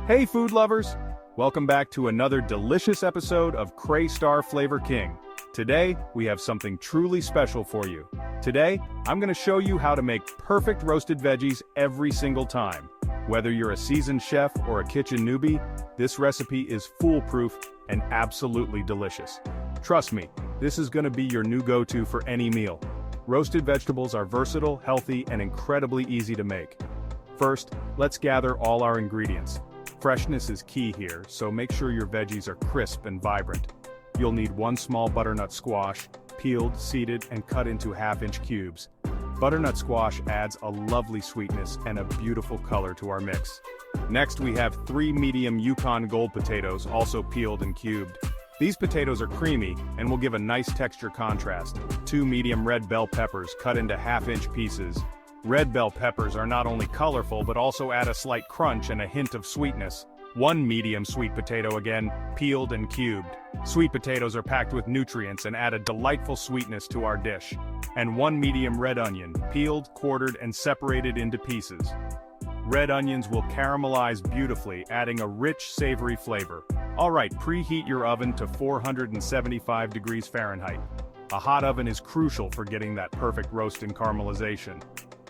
Hey food lovers! Welcome back to another delicious episode of Cray Star Flavor King. Today, we have something truly special for you. Today, I'm going to show you how to make perfect roasted veggies every single time. Whether you're a seasoned chef or a kitchen newbie, this recipe is foolproof and absolutely delicious. Trust me, this is going to be your new go-to for any meal. Roasted vegetables are versatile, healthy, and incredibly easy to make. First, let's gather all our ingredients. Freshness is key here, so make sure your veggies are crisp and vibrant. You'll need 1 small butternut squash, peeled, seeded, and cut into half-inch cubes. Butternut squash adds a lovely sweetness and a beautiful color to our mix. Next, we have 3 medium Yukon Gold potatoes, also peeled and cubed. These potatoes are creamy and will give a nice texture contrast. 2 medium red bell peppers cut into half-inch pieces. Red bell peppers are not only colorful but also add a slight crunch and a hint of sweetness. 1 medium sweet potato, again, peeled and cubed. Sweet potatoes are packed with nutrients and add a delightful sweetness to our dish. And 1 medium red onion, peeled, quartered, and separated into pieces. Red onions will caramelize beautifully, adding a rich, savory flavor. Alright, preheat your oven to 475 degrees Fahrenheit. A hot oven is crucial for getting that perfect roast and caramelization.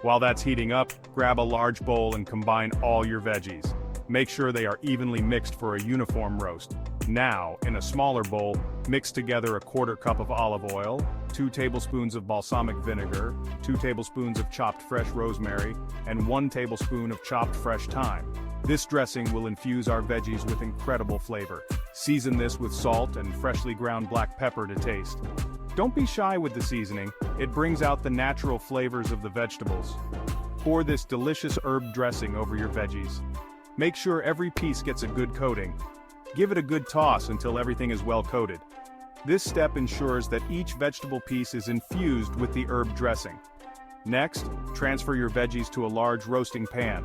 While that's heating up, grab a large bowl and combine all your veggies. Make sure they are evenly mixed for a uniform roast. Now, in a smaller bowl, mix together a 1/4 cup of olive oil, 2 tablespoons of balsamic vinegar, 2 tablespoons of chopped fresh rosemary, and 1 tablespoon of chopped fresh thyme. This dressing will infuse our veggies with incredible flavor. Season this with salt and freshly ground black pepper to taste. Don't be shy with the seasoning, it brings out the natural flavors of the vegetables. Pour this delicious herb dressing over your veggies. Make sure every piece gets a good coating. Give it a good toss until everything is well coated. This step ensures that each vegetable piece is infused with the herb dressing. Next, transfer your veggies to a large roasting pan.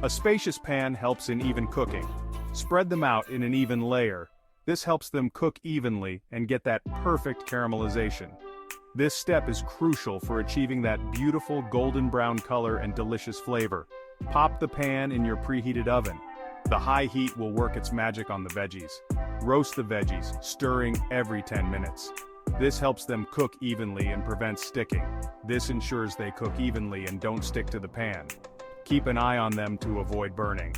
A spacious pan helps in even cooking. Spread them out in an even layer. This helps them cook evenly and get that perfect caramelization. This step is crucial for achieving that beautiful golden brown color and delicious flavor. Pop the pan in your preheated oven. The high heat will work its magic on the veggies. Roast the veggies, stirring every 10 minutes. This helps them cook evenly and prevents sticking. This ensures they cook evenly and don't stick to the pan. Keep an eye on them to avoid burning.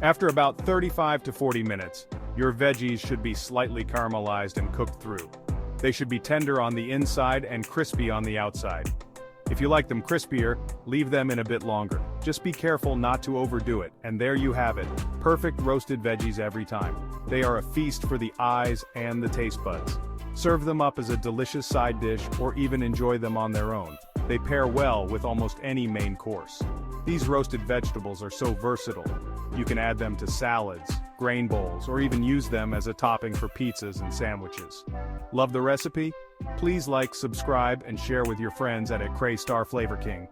After about 35 to 40 minutes, your veggies should be slightly caramelized and cooked through. They should be tender on the inside and crispy on the outside. If you like them crispier, leave them in a bit longer. Just be careful not to overdo it, and there you have it. Perfect roasted veggies every time. They are a feast for the eyes and the taste buds. Serve them up as a delicious side dish or even enjoy them on their own. They pair well with almost any main course. These roasted vegetables are so versatile. You can add them to salads, grain bowls, or even use them as a topping for pizzas and sandwiches. Love the recipe? Please like, subscribe, and share with your friends at Cray Star Flavor King.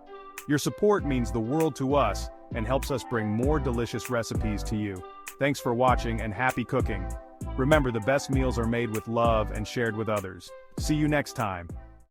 Your support means the world to us and helps us bring more delicious recipes to you. Thanks for watching and happy cooking. Remember, the best meals are made with love and shared with others. See you next time.